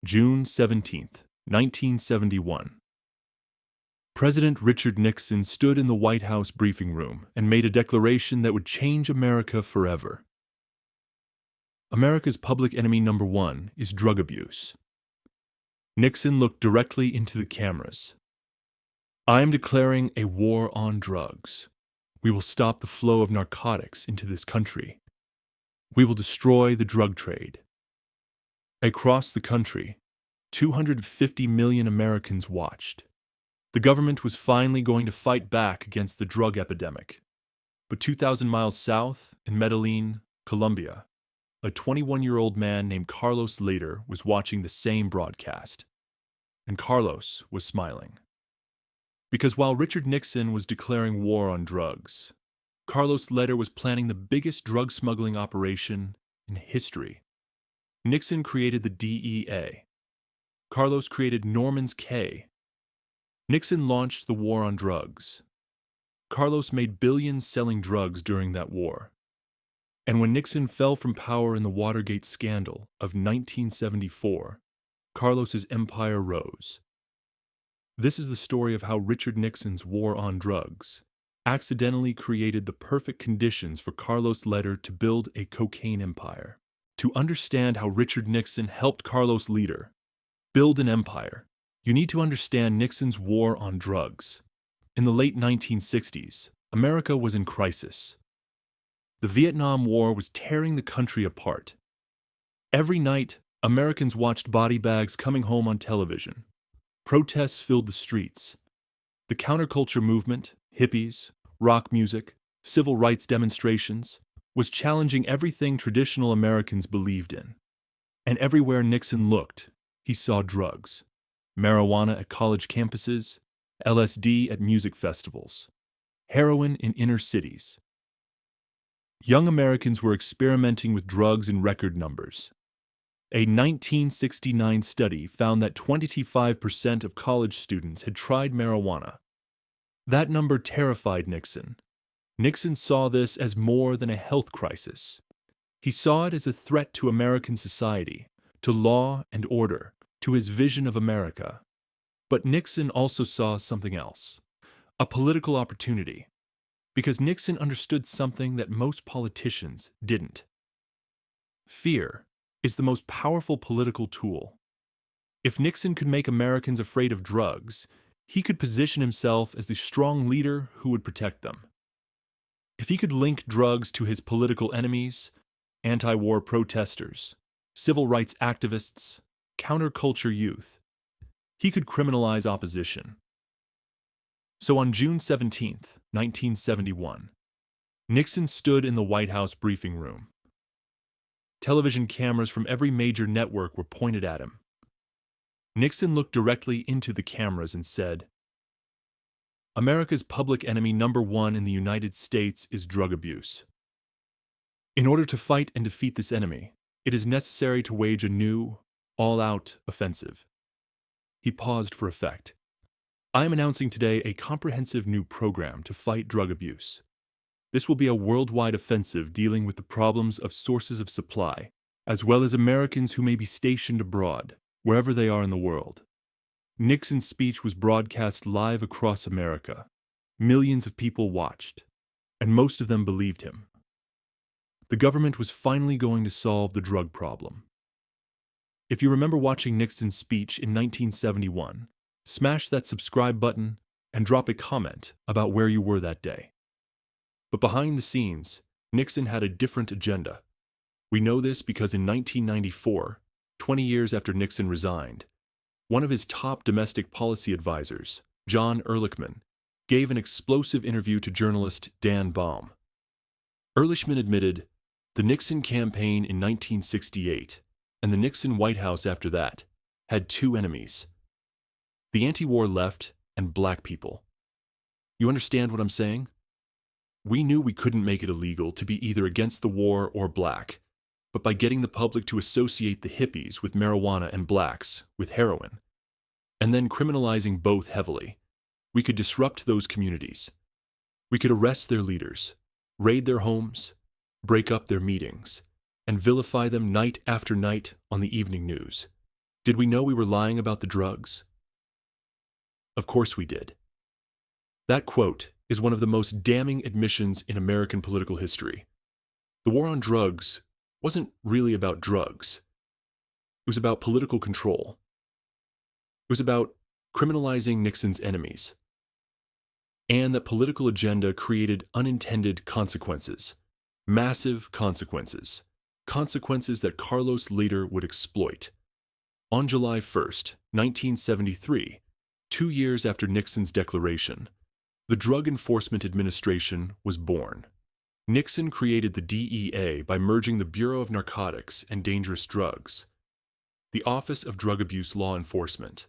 June 17, 1971. President Richard Nixon stood in the White House briefing room and made a declaration that would change America forever. America's public enemy number one is drug abuse. Nixon looked directly into the cameras. "I am declaring a war on drugs. We will stop the flow of narcotics into this country. We will destroy the drug trade." Across the country, 250 million Americans watched. The government was finally going to fight back against the drug epidemic. But 2,000 miles south, in Medellin, Colombia, a 21-year-old man named Carlos Lehder was watching the same broadcast. And Carlos was smiling. Because while Richard Nixon was declaring war on drugs, Carlos Lehder was planning the biggest drug smuggling operation in history. Nixon created the DEA. Carlos created Norman's K. Nixon launched the war on drugs. Carlos made billions selling drugs during that war. And when Nixon fell from power in the Watergate scandal of 1974, Carlos's empire rose. This is the story of how Richard Nixon's war on drugs accidentally created the perfect conditions for Carlos Lehder to build a cocaine empire. To understand how Richard Nixon helped Carlos Lehder build an empire, you need to understand Nixon's war on drugs. In the late 1960s, America was in crisis. The Vietnam War was tearing the country apart. Every night, Americans watched body bags coming home on television. Protests filled the streets. The counterculture movement, hippies, rock music, civil rights demonstrations, was challenging everything traditional Americans believed in. And everywhere Nixon looked, he saw drugs. Marijuana at college campuses, LSD at music festivals, heroin in inner cities. Young Americans were experimenting with drugs in record numbers. A 1969 study found that 25% of college students had tried marijuana. That number terrified Nixon. Nixon saw this as more than a health crisis. He saw it as a threat to American society, to law and order, to his vision of America. But Nixon also saw something else, a political opportunity, because Nixon understood something that most politicians didn't. Fear is the most powerful political tool. If Nixon could make Americans afraid of drugs, he could position himself as the strong leader who would protect them. If he could link drugs to his political enemies, anti-war protesters, civil rights activists, counterculture youth, he could criminalize opposition. So on June 17, 1971, Nixon stood in the White House briefing room. Television cameras from every major network were pointed at him. Nixon looked directly into the cameras and said, "America's public enemy number one in the United States is drug abuse. In order to fight and defeat this enemy, it is necessary to wage a new, all-out offensive." He paused for effect. "I am announcing today a comprehensive new program to fight drug abuse. This will be a worldwide offensive dealing with the problems of sources of supply, as well as Americans who may be stationed abroad, wherever they are in the world." Nixon's speech was broadcast live across America. Millions of people watched, and most of them believed him. The government was finally going to solve the drug problem. If you remember watching Nixon's speech in 1971, smash that subscribe button and drop a comment about where you were that day. But behind the scenes, Nixon had a different agenda. We know this because in 1994, 20 years after Nixon resigned, one of his top domestic policy advisors, John Ehrlichman, gave an explosive interview to journalist Dan Baum. Ehrlichman admitted, the Nixon campaign in 1968 and the Nixon White House after that had two enemies: the anti-war left and black people. You understand what I'm saying? We knew we couldn't make it illegal to be either against the war or black, but by getting the public to associate the hippies with marijuana and blacks with heroin, and then criminalizing both heavily, we could disrupt those communities. We could arrest their leaders, raid their homes, break up their meetings, and vilify them night after night on the evening news. Did we know we were lying about the drugs? Of course we did. That quote is one of the most damning admissions in American political history. The war on drugs wasn't really about drugs. It was about political control. It was about criminalizing Nixon's enemies. And that political agenda created unintended consequences, massive consequences, consequences that Carlos Lehder would exploit. On July 1st, 1973, 2 years after Nixon's declaration, the Drug Enforcement Administration was born. Nixon created the DEA by merging the Bureau of Narcotics and Dangerous Drugs, the Office of Drug Abuse Law Enforcement,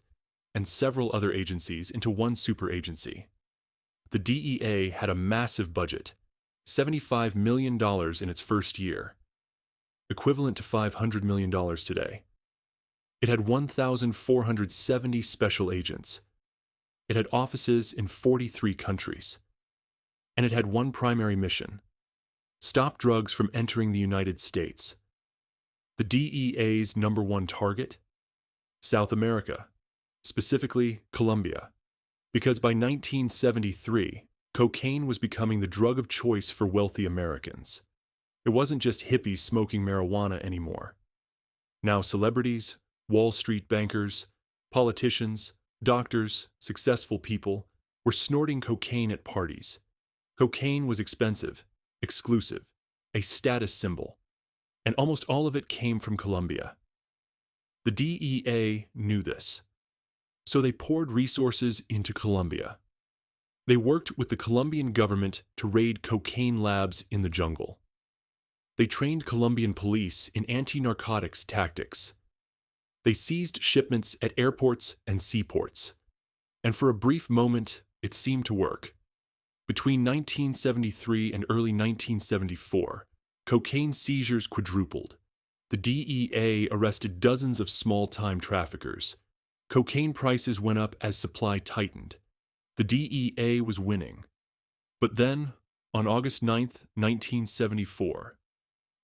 and several other agencies into one super agency. The DEA had a massive budget, $75 million in its first year, equivalent to $500 million today. It had 1,470 special agents. It had offices in 43 countries. And it had one primary mission: stop drugs from entering the United States. The DEA's number one target? South America, specifically Colombia, because by 1973, cocaine was becoming the drug of choice for wealthy Americans. It wasn't just hippies smoking marijuana anymore. Now celebrities, Wall Street bankers, politicians, doctors, successful people were snorting cocaine at parties. Cocaine was expensive, exclusive, a status symbol, and almost all of it came from Colombia. The DEA knew this, so they poured resources into Colombia. They worked with the Colombian government to raid cocaine labs in the jungle. They trained Colombian police in anti-narcotics tactics. They seized shipments at airports and seaports. And for a brief moment, it seemed to work. Between 1973 and early 1974, cocaine seizures quadrupled. The DEA arrested dozens of small-time traffickers. Cocaine prices went up as supply tightened. The DEA was winning. But then, on August 9th, 1974,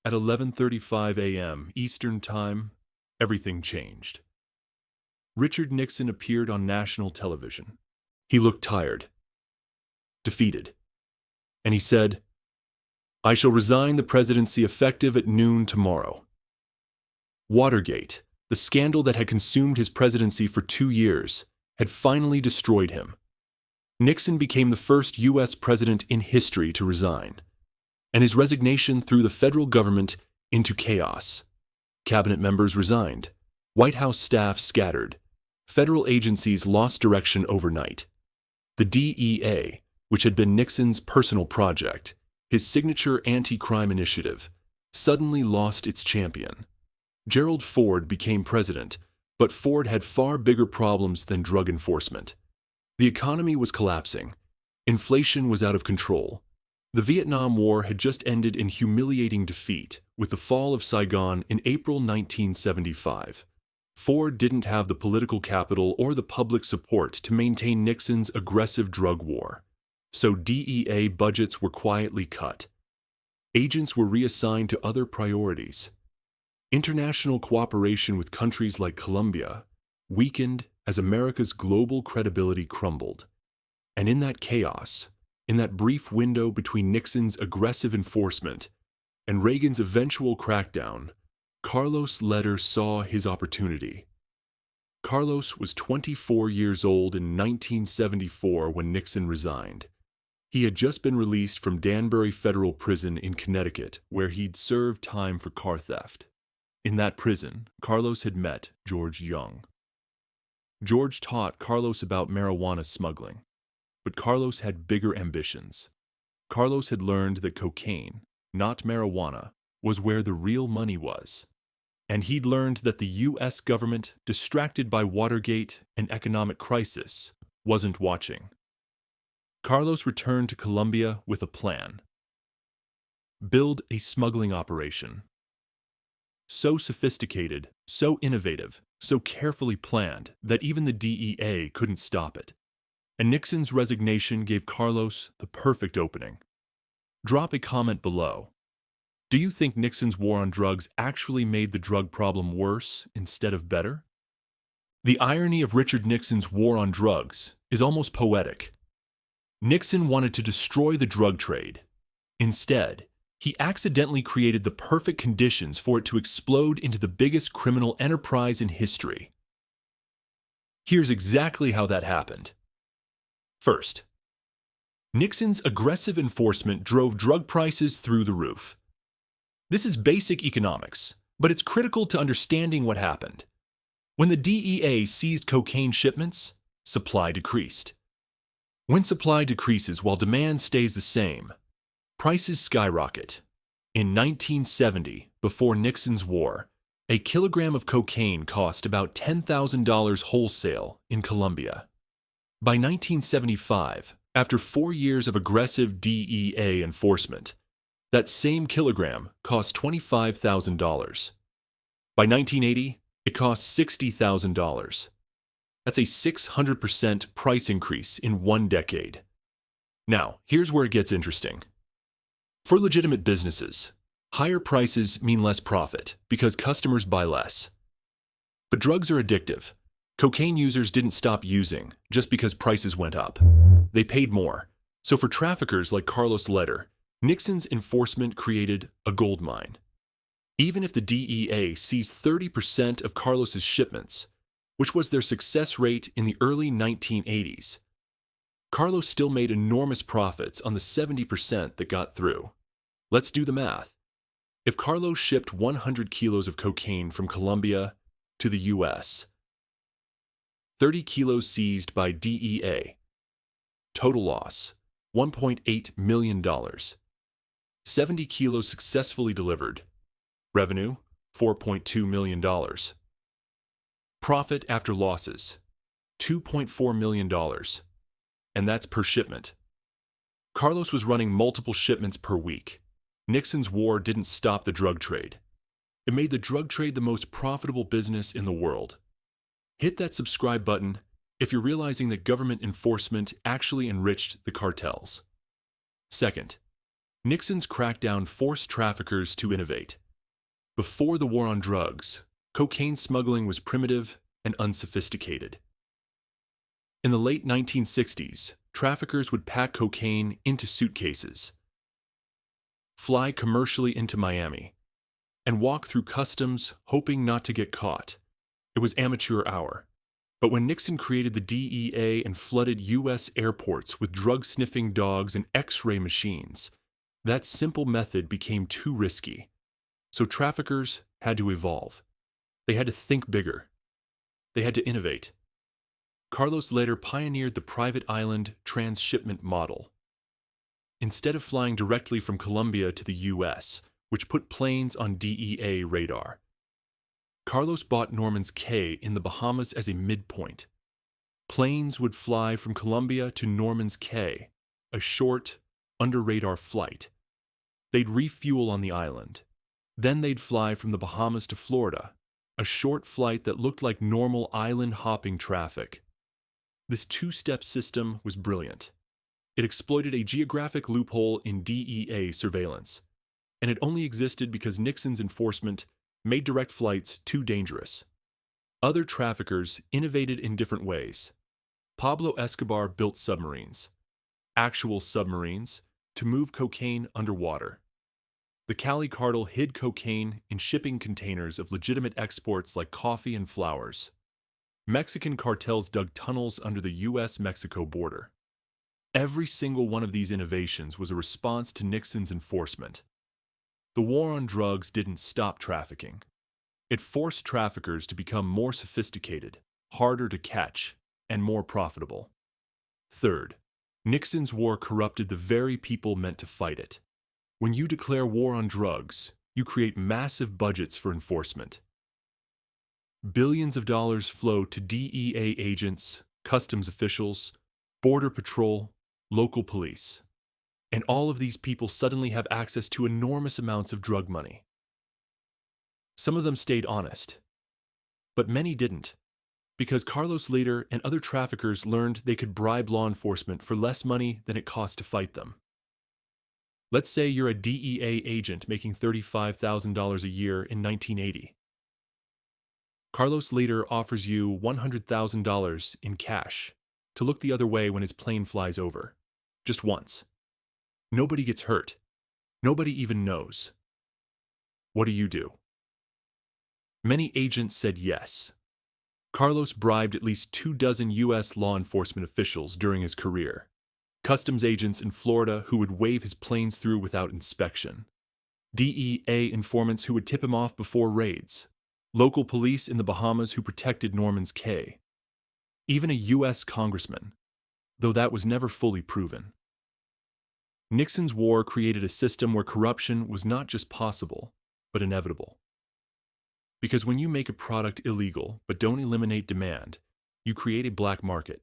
at 11:35 a.m. Eastern Time, everything changed. Richard Nixon appeared on national television. He looked tired, defeated, and he said, "I shall resign the presidency effective at noon tomorrow." Watergate, the scandal that had consumed his presidency for 2 years, had finally destroyed him. Nixon became the first U.S. president in history to resign, and his resignation threw the federal government into chaos. Cabinet members resigned, White House staff scattered, federal agencies lost direction overnight. The DEA, which had been Nixon's personal project, his signature anti-crime initiative, suddenly lost its champion. Gerald Ford became president, but Ford had far bigger problems than drug enforcement. The economy was collapsing. Inflation was out of control. The Vietnam War had just ended in humiliating defeat with the fall of Saigon in April 1975. Ford didn't have the political capital or the public support to maintain Nixon's aggressive drug war, so DEA budgets were quietly cut. Agents were reassigned to other priorities. International cooperation with countries like Colombia weakened as America's global credibility crumbled. And in that chaos, in that brief window between Nixon's aggressive enforcement and Reagan's eventual crackdown, Carlos Lehder saw his opportunity. Carlos was 24 years old in 1974 when Nixon resigned. He had just been released from Danbury Federal Prison in Connecticut, where he'd served time for car theft. In that prison, Carlos had met George Young. George taught Carlos about marijuana smuggling, but Carlos had bigger ambitions. Carlos had learned that cocaine, not marijuana, was where the real money was. And he'd learned that the U.S. government, distracted by Watergate and economic crisis, wasn't watching. Carlos returned to Colombia with a plan. Build a smuggling operation. So sophisticated, so innovative, so carefully planned that even the DEA couldn't stop it. And Nixon's resignation gave Carlos the perfect opening. Drop a comment below. Do you think Nixon's war on drugs actually made the drug problem worse instead of better? The irony of Richard Nixon's war on drugs is almost poetic. Nixon wanted to destroy the drug trade. Instead, he accidentally created the perfect conditions for it to explode into the biggest criminal enterprise in history. Here's exactly how that happened. First, Nixon's aggressive enforcement drove drug prices through the roof. This is basic economics, but it's critical to understanding what happened. When the DEA seized cocaine shipments, supply decreased. When supply decreases while demand stays the same, prices skyrocket. In 1970, before Nixon's war, a kilogram of cocaine cost about $10,000 wholesale in Colombia. By 1975, after 4 years of aggressive DEA enforcement, that same kilogram cost $25,000. By 1980, it cost $60,000. That's a 600% price increase in 1 decade. Now, here's where it gets interesting. For legitimate businesses, higher prices mean less profit because customers buy less. But drugs are addictive. Cocaine users didn't stop using just because prices went up. They paid more. So for traffickers like Carlos Lehder, Nixon's enforcement created a gold mine. Even if the DEA seized 30% of Carlos's shipments, which was their success rate in the early 1980s, Carlos still made enormous profits on the 70% that got through. Let's do the math. If Carlos shipped 100 kilos of cocaine from Colombia to the US, 30 kilos seized by DEA, total loss, $1.8 million. 70 kilos successfully delivered, revenue, $4.2 million. Profit after losses, $2.4 million. And that's per shipment. Carlos was running multiple shipments per week. Nixon's war didn't stop the drug trade. It made the drug trade the most profitable business in the world. Hit that subscribe button if you're realizing that government enforcement actually enriched the cartels. Second, Nixon's crackdown forced traffickers to innovate. Before the war on drugs, cocaine smuggling was primitive and unsophisticated. In the late 1960s, traffickers would pack cocaine into suitcases, fly commercially into Miami, and walk through customs hoping not to get caught. It was amateur hour. But when Nixon created the DEA and flooded U.S. airports with drug-sniffing dogs and X-ray machines, that simple method became too risky. So traffickers had to evolve. They had to think bigger. They had to innovate. Carlos Lehder pioneered the private island transshipment model. Instead of flying directly from Colombia to the U.S., which put planes on DEA radar, Carlos bought Norman's Cay in the Bahamas as a midpoint. Planes would fly from Colombia to Norman's Cay, a short, under-radar flight. They'd refuel on the island. Then they'd fly from the Bahamas to Florida, a short flight that looked like normal island-hopping traffic. This two-step system was brilliant. It exploited a geographic loophole in DEA surveillance, and it only existed because Nixon's enforcement made direct flights too dangerous. Other traffickers innovated in different ways. Pablo Escobar built submarines, actual submarines, to move cocaine underwater. The Cali cartel hid cocaine in shipping containers of legitimate exports like coffee and flowers. Mexican cartels dug tunnels under the U.S.-Mexico border. Every single one of these innovations was a response to Nixon's enforcement. The war on drugs didn't stop trafficking. It forced traffickers to become more sophisticated, harder to catch, and more profitable. Third, Nixon's war corrupted the very people meant to fight it. When you declare war on drugs, you create massive budgets for enforcement. Billions of dollars flow to DEA agents, customs officials, border patrol, local police. And all of these people suddenly have access to enormous amounts of drug money. Some of them stayed honest, but many didn't, because Carlos Lehder and other traffickers learned they could bribe law enforcement for less money than it cost to fight them. Let's say you're a DEA agent making $35,000 a year in 1980. Carlos Lehder offers you $100,000 in cash to look the other way when his plane flies over. Just once. Nobody gets hurt. Nobody even knows. What do you do? Many agents said yes. Carlos bribed at least 24 U.S. law enforcement officials during his career. Customs agents in Florida who would wave his planes through without inspection. DEA informants who would tip him off before raids. Local police in the Bahamas who protected Norman's Cay. Even a U.S. congressman, though that was never fully proven. Nixon's war created a system where corruption was not just possible, but inevitable. Because when you make a product illegal but don't eliminate demand, you create a black market.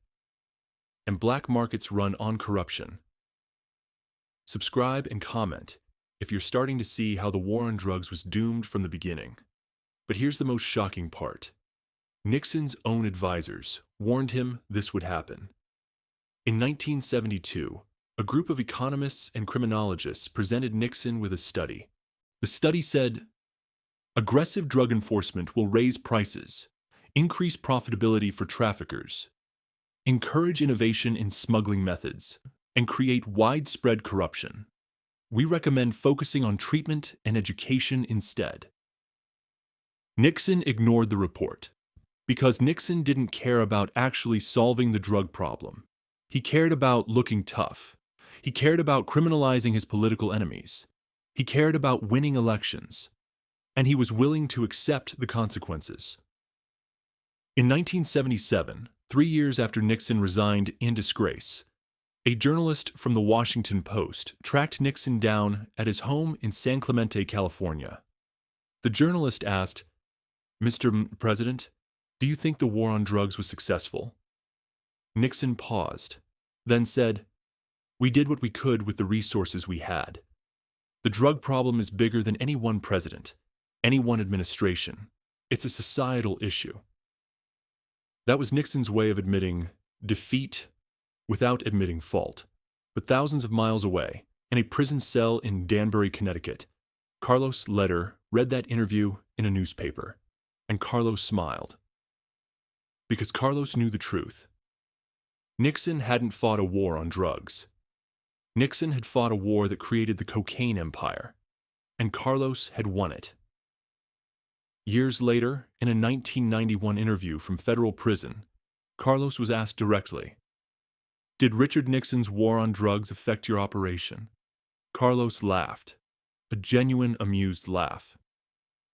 And black markets run on corruption. Subscribe and comment if you're starting to see how the war on drugs was doomed from the beginning. But here's the most shocking part. Nixon's own advisors warned him this would happen. In 1972, a group of economists and criminologists presented Nixon with a study. The study said, aggressive drug enforcement will raise prices, increase profitability for traffickers, encourage innovation in smuggling methods, and create widespread corruption. We recommend focusing on treatment and education instead. Nixon ignored the report because Nixon didn't care about actually solving the drug problem. He cared about looking tough. He cared about criminalizing his political enemies. He cared about winning elections. And he was willing to accept the consequences. In 1977, 3 years after Nixon resigned in disgrace, a journalist from the Washington Post tracked Nixon down at his home in San Clemente, California. The journalist asked, Mr. President, do you think the war on drugs was successful? Nixon paused, then said, we did what we could with the resources we had. The drug problem is bigger than any one president, any one administration. It's a societal issue. That was Nixon's way of admitting defeat without admitting fault. But thousands of miles away, in a prison cell in Danbury, Connecticut, Carlos Lehder read that interview in a newspaper, and Carlos smiled. Because Carlos knew the truth. Nixon hadn't fought a war on drugs. Nixon had fought a war that created the cocaine empire, and Carlos had won it. Years later, in a 1991 interview from federal prison, Carlos was asked directly, did Richard Nixon's war on drugs affect your operation? Carlos laughed, a genuine amused laugh.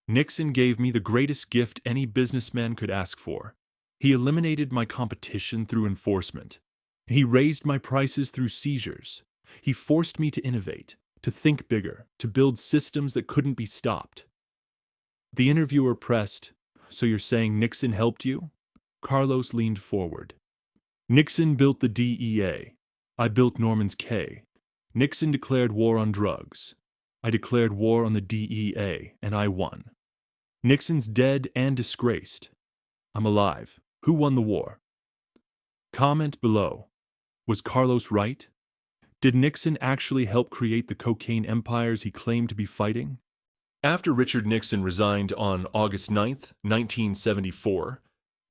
Nixon gave me the greatest gift any businessman could ask for. He eliminated my competition through enforcement. He raised my prices through seizures. He forced me to innovate, to think bigger, to build systems that couldn't be stopped. The interviewer pressed, so you're saying Nixon helped you? Carlos leaned forward. Nixon built the DEA. I built Norman's Cay. Nixon declared war on drugs. I declared war on the DEA, and I won. Nixon's dead and disgraced. I'm alive. Who won the war? Comment below. Was Carlos right? Did Nixon actually help create the cocaine empires he claimed to be fighting? After Richard Nixon resigned on August 9, 1974,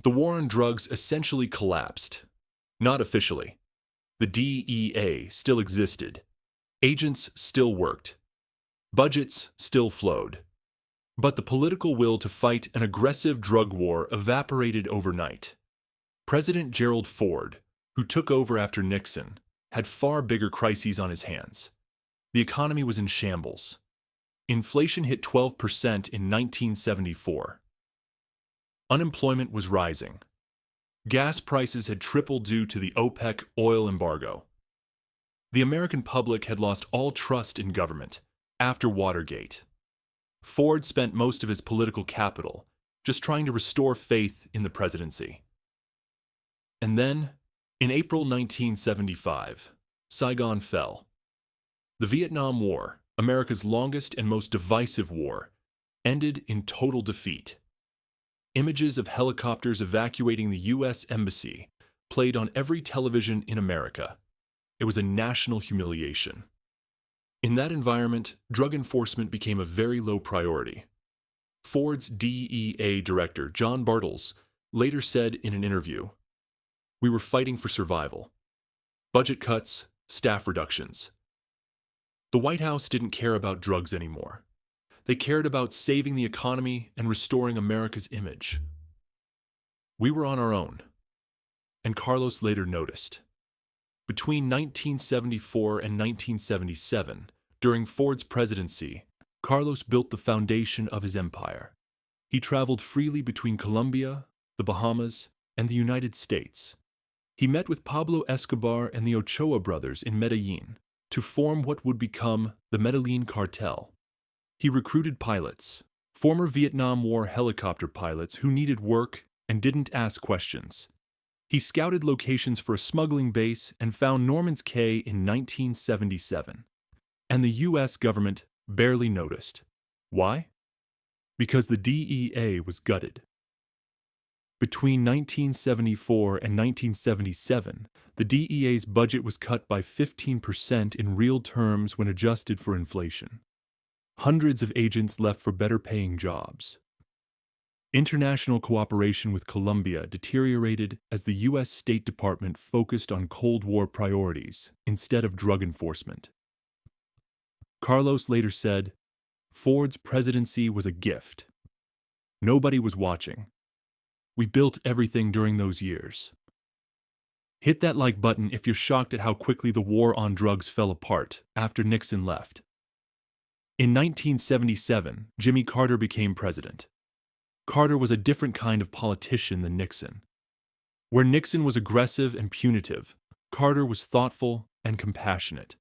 the war on drugs essentially collapsed. Not officially. The DEA still existed. Agents still worked. Budgets still flowed. But the political will to fight an aggressive drug war evaporated overnight. President Gerald Ford, who took over after Nixon, had far bigger crises on his hands. The economy was in shambles. Inflation hit 12% in 1974. Unemployment was rising. Gas prices had tripled due to the OPEC oil embargo. The American public had lost all trust in government after Watergate. Ford spent most of his political capital just trying to restore faith in the presidency. And then, in April 1975, Saigon fell. The Vietnam War, America's longest and most divisive war, ended in total defeat. Images of helicopters evacuating the U.S. Embassy played on every television in America. It was a national humiliation. In that environment, drug enforcement became a very low priority. Ford's DEA director, John Bartels, later said in an interview, "We were fighting for survival. Budget cuts, staff reductions." The White House didn't care about drugs anymore. They cared about saving the economy and restoring America's image. We were on our own, and Carlos later noticed. Between 1974 and 1977, during Ford's presidency, Carlos built the foundation of his empire. He traveled freely between Colombia, the Bahamas, and the United States. He met with Pablo Escobar and the Ochoa brothers in Medellin to form what would become the Medellin Cartel. He recruited pilots, former Vietnam War helicopter pilots who needed work and didn't ask questions. He scouted locations for a smuggling base and found Norman's Cay in 1977. And the U.S. government barely noticed. Why? Because the DEA was gutted. Between 1974 and 1977, the DEA's budget was cut by 15% in real terms when adjusted for inflation. Hundreds of agents left for better-paying jobs. International cooperation with Colombia deteriorated as the U.S. State Department focused on Cold War priorities instead of drug enforcement. Carlos later said, "Ford's presidency was a gift. Nobody was watching. We built everything during those years." Hit that like button if you're shocked at how quickly the war on drugs fell apart after Nixon left. In 1977, Jimmy Carter became president. Carter was a different kind of politician than Nixon. Where Nixon was aggressive and punitive, Carter was thoughtful and compassionate.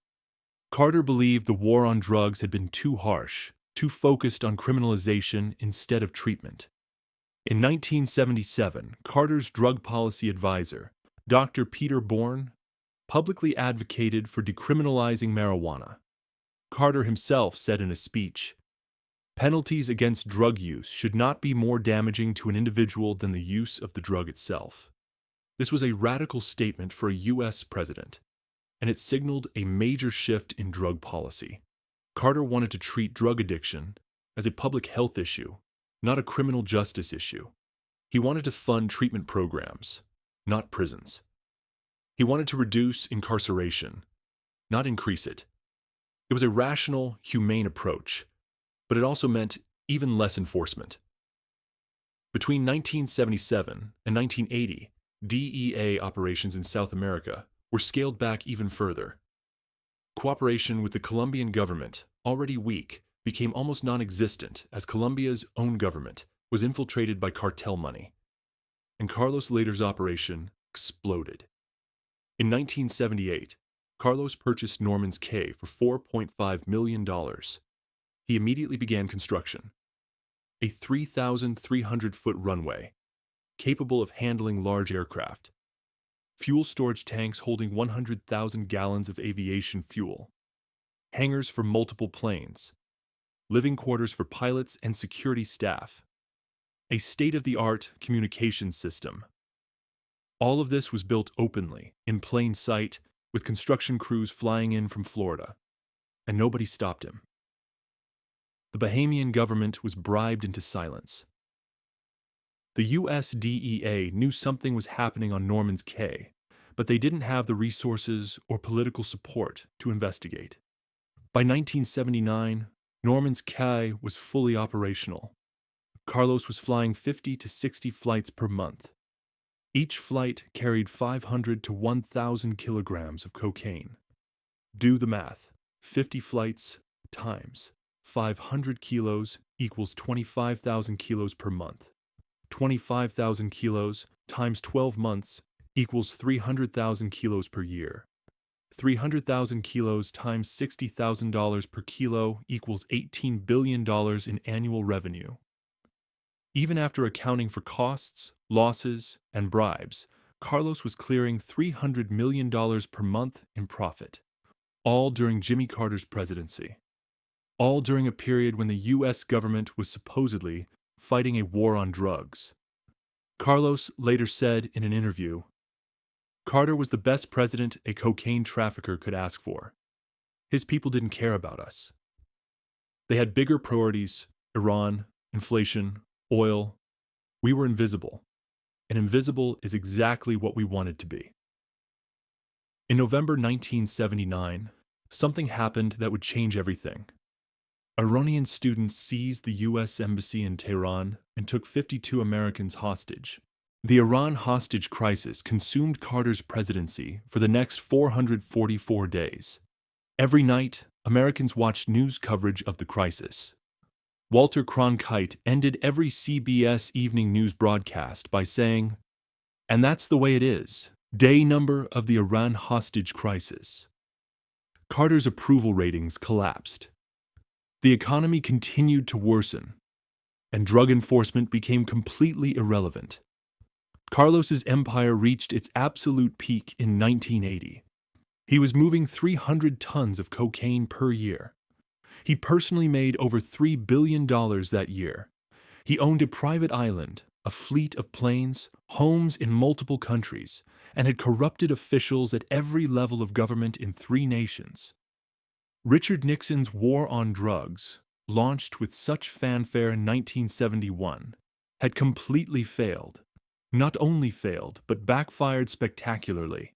Carter believed the war on drugs had been too harsh, too focused on criminalization instead of treatment. In 1977, Carter's drug policy advisor, Dr. Peter Bourne, publicly advocated for decriminalizing marijuana. Carter himself said in a speech, "Penalties against drug use should not be more damaging to an individual than the use of the drug itself." This was a radical statement for a U.S. president, and it signaled a major shift in drug policy. Carter wanted to treat drug addiction as a public health issue, not a criminal justice issue. He wanted to fund treatment programs, not prisons. He wanted to reduce incarceration, not increase it. It was a rational, humane approach, but it also meant even less enforcement. Between 1977 and 1980, DEA operations in South America were scaled back even further. Cooperation with the Colombian government, already weak, became almost non-existent as Colombia's own government was infiltrated by cartel money. And Carlos Lehder's operation exploded. In 1978, Carlos purchased Norman's Cay for $4.5 million. He immediately began construction. A 3,300-foot runway, capable of handling large aircraft. Fuel storage tanks holding 100,000 gallons of aviation fuel. Hangars for multiple planes. Living quarters for pilots and security staff. A state-of-the-art communications system. All of this was built openly, in plain sight, with construction crews flying in from Florida. And nobody stopped him. The Bahamian government was bribed into silence. The US DEA knew something was happening on Norman's Cay, but they didn't have the resources or political support to investigate. By 1979, Norman's Cay was fully operational. Carlos was flying 50 to 60 flights per month. Each flight carried 500 to 1,000 kilograms of cocaine. Do the math. 50 flights times 500 kilos equals 25,000 kilos per month. 25,000 kilos times 12 months equals 300,000 kilos per year. 300,000 kilos times $60,000 per kilo equals $18 billion in annual revenue. Even after accounting for costs, losses, and bribes, Carlos was clearing $300 million per month in profit, all during Jimmy Carter's presidency. All during a period when the U.S. government was supposedly fighting a war on drugs. Carlos later said in an interview, "Carter was the best president a cocaine trafficker could ask for. His people didn't care about us. They had bigger priorities: Iran, inflation, oil. We were invisible, and invisible is exactly what we wanted to be. In November 1979, something happened that would change everything. Iranian students seized the U.S. Embassy in Tehran and took 52 Americans hostage. The Iran hostage crisis consumed Carter's presidency for the next 444 days. Every night, Americans watched news coverage of the crisis. Walter Cronkite ended every CBS evening news broadcast by saying, "And that's the way it is. Day number of the Iran hostage crisis." Carter's approval ratings collapsed. The economy continued to worsen, and drug enforcement became completely irrelevant. Carlos's empire reached its absolute peak in 1980. He was moving 300 tons of cocaine per year. He personally made over $3 billion that year. He owned a private island, a fleet of planes, homes in multiple countries, and had corrupted officials at every level of government in 3 nations. Richard Nixon's war on drugs, launched with such fanfare in 1971, had completely failed. Not only failed, but backfired spectacularly.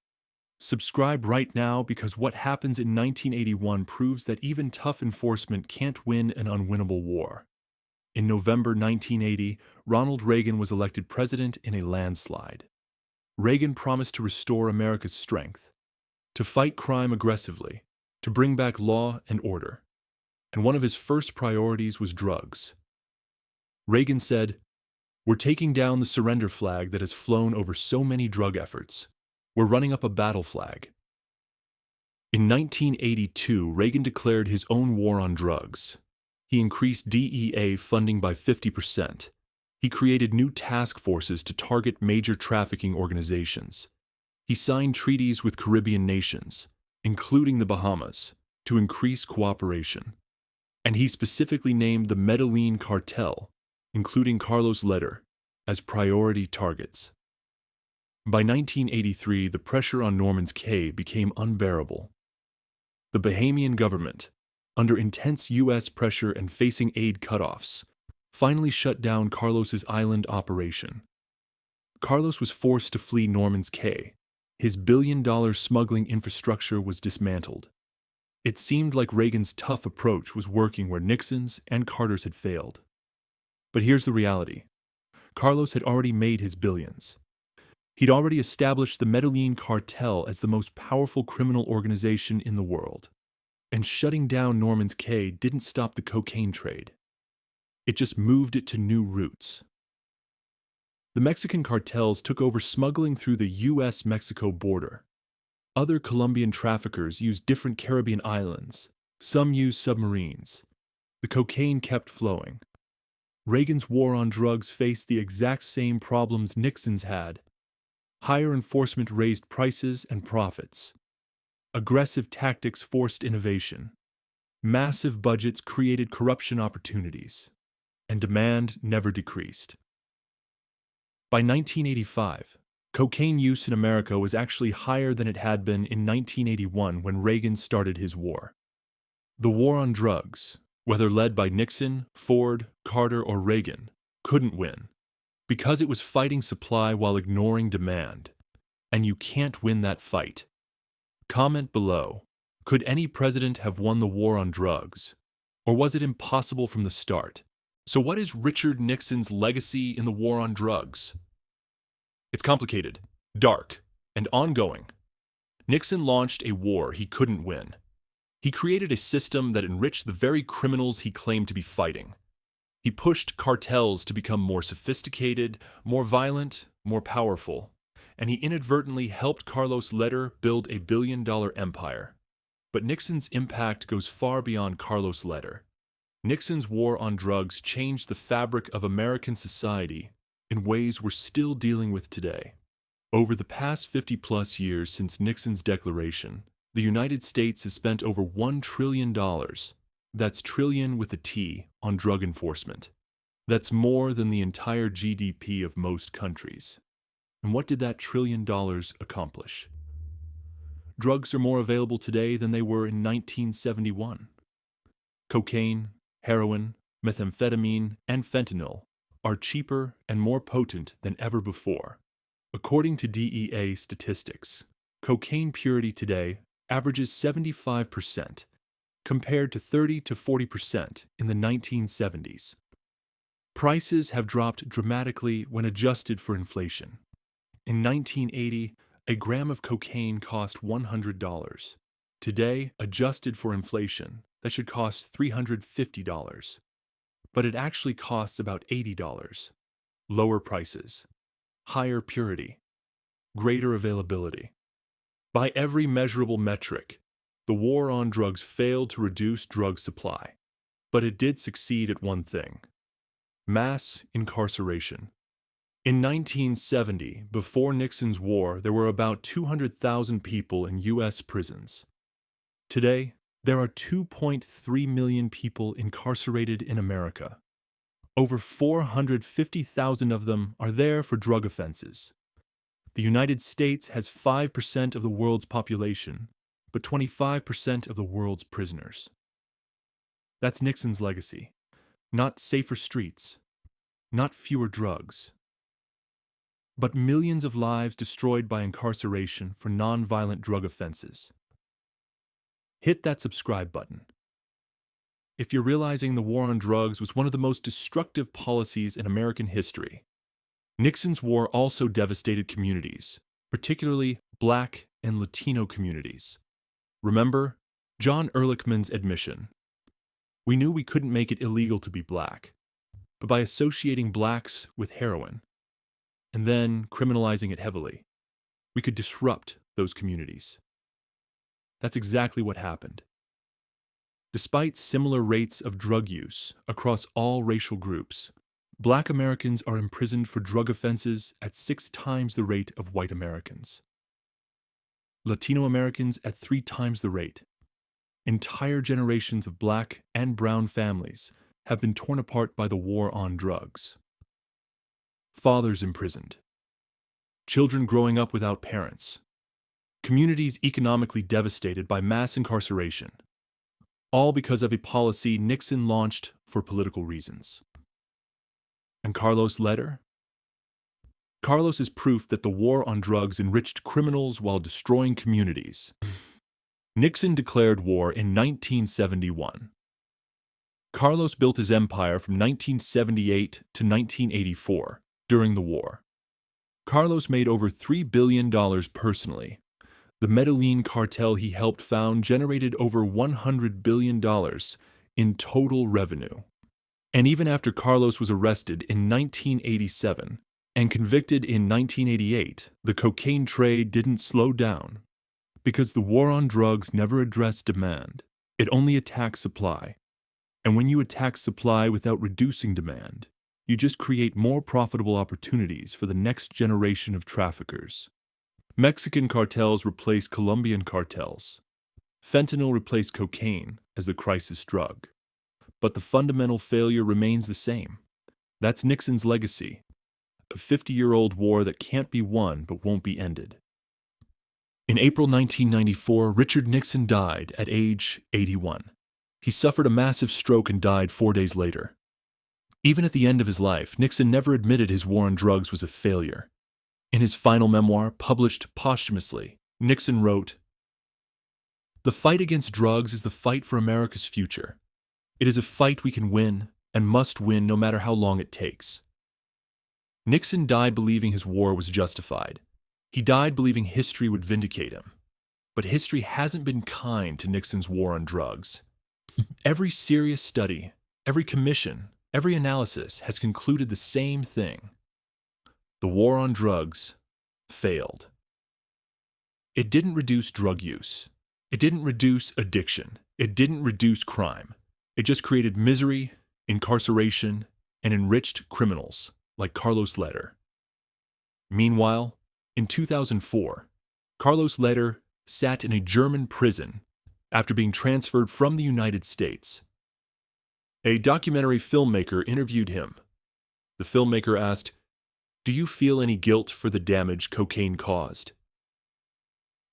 Subscribe right now because what happens in 1981 proves that even tough enforcement can't win an unwinnable war. In November 1980, Ronald Reagan was elected president in a landslide. Reagan promised to restore America's strength, to fight crime aggressively, to bring back law and order. And one of his first priorities was drugs. Reagan said, "We're taking down the surrender flag that has flown over so many drug efforts. We're running up a battle flag." In 1982, Reagan declared his own war on drugs. He increased DEA funding by 50%. He created new task forces to target major trafficking organizations. He signed treaties with Caribbean nations, including the Bahamas, to increase cooperation. And he specifically named the Medellin cartel, including Carlos Lehder, as priority targets. By 1983, the pressure on Norman's Cay became unbearable. The Bahamian government, under intense U.S. pressure and facing aid cutoffs, finally shut down Carlos's island operation. Carlos was forced to flee Norman's Cay. His billion-dollar smuggling infrastructure was dismantled. It seemed like Reagan's tough approach was working where Nixon's and Carter's had failed. But here's the reality. Carlos had already made his billions. He'd already established the Medellin cartel as the most powerful criminal organization in the world. And shutting down Norman's Cay didn't stop the cocaine trade. It just moved it to new routes. The Mexican cartels took over smuggling through the U.S.-Mexico border. Other Colombian traffickers used different Caribbean islands. Some used submarines. The cocaine kept flowing. Reagan's war on drugs faced the exact same problems Nixon's had. Higher enforcement raised prices and profits. Aggressive tactics forced innovation. Massive budgets created corruption opportunities. And demand never decreased. By 1985, cocaine use in America was actually higher than it had been in 1981 when Reagan started his war. The war on drugs, whether led by Nixon, Ford, Carter, or Reagan, couldn't win, because it was fighting supply while ignoring demand, and you can't win that fight. Comment below, could any president have won the war on drugs, or was it impossible from the start? So what is Richard Nixon's legacy in the war on drugs? It's complicated, dark, and ongoing. Nixon launched a war he couldn't win. He created a system that enriched the very criminals he claimed to be fighting. He pushed cartels to become more sophisticated, more violent, more powerful, and he inadvertently helped Carlos Lehder build a billion-dollar empire. But Nixon's impact goes far beyond Carlos Lehder. Nixon's war on drugs changed the fabric of American society in ways we're still dealing with today. Over the past 50-plus years since Nixon's declaration, the United States has spent over $1 trillion, that's trillion with a T, on drug enforcement. That's more than the entire GDP of most countries. And what did that $1 trillion accomplish? Drugs are more available today than they were in 1971. Cocaine, heroin, methamphetamine, and fentanyl are cheaper and more potent than ever before. According to DEA statistics, cocaine purity today averages 75%, compared to 30 to 40% in the 1970s. Prices have dropped dramatically when adjusted for inflation. In 1980, a gram of cocaine cost $100. Today, adjusted for inflation, that should cost $350. But it actually costs about $80. Lower prices, higher purity, greater availability. By every measurable metric, the war on drugs failed to reduce drug supply. But it did succeed at one thing: mass incarceration. In 1970, before Nixon's war, there were about 200,000 people in U.S. prisons. Today, there are 2.3 million people incarcerated in America. Over 450,000 of them are there for drug offenses. The United States has 5% of the world's population, but 25% of the world's prisoners. That's Nixon's legacy. Not safer streets, not fewer drugs, but millions of lives destroyed by incarceration for nonviolent drug offenses. Hit that subscribe button if you're realizing the war on drugs was one of the most destructive policies in American history. Nixon's war also devastated communities, particularly Black and Latino communities. Remember John Ehrlichman's admission: "We knew we couldn't make it illegal to be Black, but by associating Blacks with heroin, and then criminalizing it heavily, we could disrupt those communities." That's exactly what happened. Despite similar rates of drug use across all racial groups, Black Americans are imprisoned for drug offenses at 6 times the rate of white Americans. Latino Americans at 3 times the rate. Entire generations of Black and brown families have been torn apart by the war on drugs. Fathers imprisoned. Children growing up without parents. Communities economically devastated by mass incarceration. All because of a policy Nixon launched for political reasons. And Carlos Lehder? Carlos is proof that the war on drugs enriched criminals while destroying communities. Nixon declared war in 1971. Carlos built his empire from 1978 to 1984, during the war. Carlos made over $3 billion personally. The Medellin cartel he helped found generated over $100 billion in total revenue. And even after Carlos was arrested in 1987 and convicted in 1988, the cocaine trade didn't slow down. Because the war on drugs never addressed demand, it only attacked supply. And when you attack supply without reducing demand, you just create more profitable opportunities for the next generation of traffickers. Mexican cartels replaced Colombian cartels. Fentanyl replaced cocaine as the crisis drug. But the fundamental failure remains the same. That's Nixon's legacy. A 50-year-old war that can't be won but won't be ended. In April 1994, Richard Nixon died at age 81. He suffered a massive stroke and died 4 days later. Even at the end of his life, Nixon never admitted his war on drugs was a failure. In his final memoir, published posthumously, Nixon wrote, "The fight against drugs is the fight for America's future. It is a fight we can win and must win no matter how long it takes." Nixon died believing his war was justified. He died believing history would vindicate him. But history hasn't been kind to Nixon's war on drugs. Every serious study, every commission, every analysis has concluded the same thing. The war on drugs failed. It didn't reduce drug use. It didn't reduce addiction. It didn't reduce crime. It just created misery, incarceration, and enriched criminals like Carlos Lehder. Meanwhile, in 2004, Carlos Lehder sat in a German prison after being transferred from the United States. A documentary filmmaker interviewed him. The filmmaker asked, "Do you feel any guilt for the damage cocaine caused?"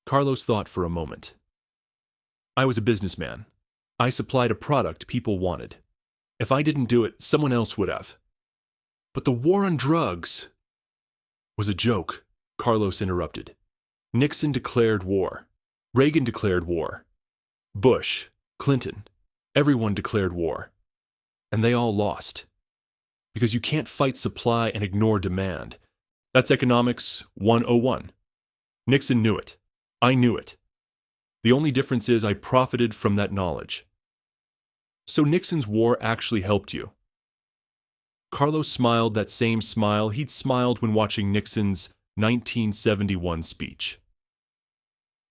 Carlos thought for a moment. "I was a businessman. I supplied a product people wanted. If I didn't do it, someone else would have. But the war on drugs was a joke, Carlos interrupted. Nixon declared war. Reagan declared war. Bush, Clinton, everyone declared war. And they all lost. Because you can't fight supply and ignore demand. That's economics 101. Nixon knew it. I knew it. The only difference is I profited from that knowledge. So Nixon's war actually helped you. Carlos smiled that same smile he'd smiled when watching Nixon's 1971 speech.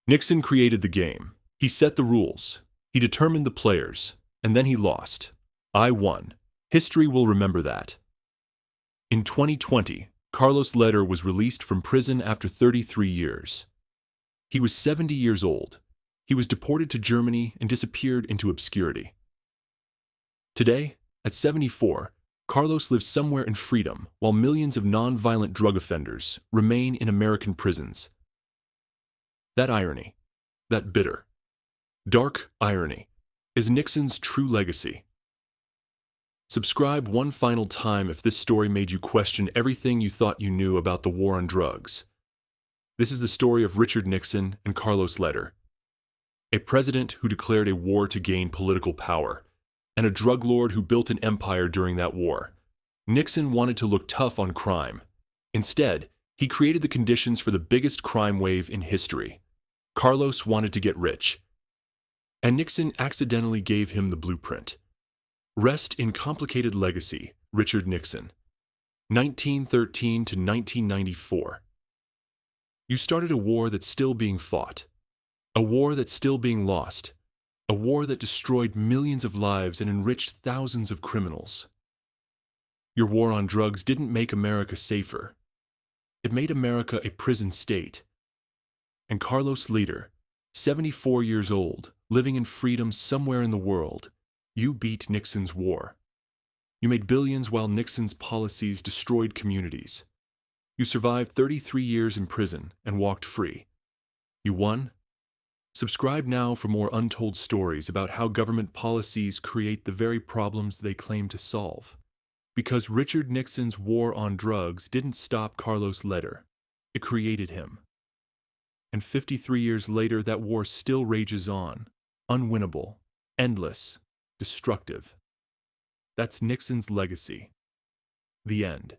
Nixon created the game. He set the rules. He determined the players. And then he lost. I won. History will remember that. In 2020, Carlos Lehder was released from prison after 33 years. He was 70 years old. He was deported to Germany and disappeared into obscurity. Today, at 74, Carlos lives somewhere in freedom while millions of non-violent drug offenders remain in American prisons. That irony, that bitter, dark irony, is Nixon's true legacy. Subscribe one final time if this story made you question everything you thought you knew about the war on drugs. This is the story of Richard Nixon and Carlos Lehder, a president who declared a war to gain political power, and a drug lord who built an empire during that war. Nixon wanted to look tough on crime. Instead, he created the conditions for the biggest crime wave in history. Carlos wanted to get rich, and Nixon accidentally gave him the blueprint. Rest in complicated legacy, Richard Nixon. 1913 to 1994. You started a war that's still being fought. A war that's still being lost. A war that destroyed millions of lives and enriched thousands of criminals. Your war on drugs didn't make America safer. It made America a prison state. And Carlos Lehder, 74 years old, living in freedom somewhere in the world, you beat Nixon's war. You made billions while Nixon's policies destroyed communities. You survived 33 years in prison and walked free. You won? Subscribe now for more untold stories about how government policies create the very problems they claim to solve. Because Richard Nixon's war on drugs didn't stop Carlos Lehder. It created him. And 53 years later, that war still rages on, unwinnable, endless, destructive. That's Nixon's legacy. The end.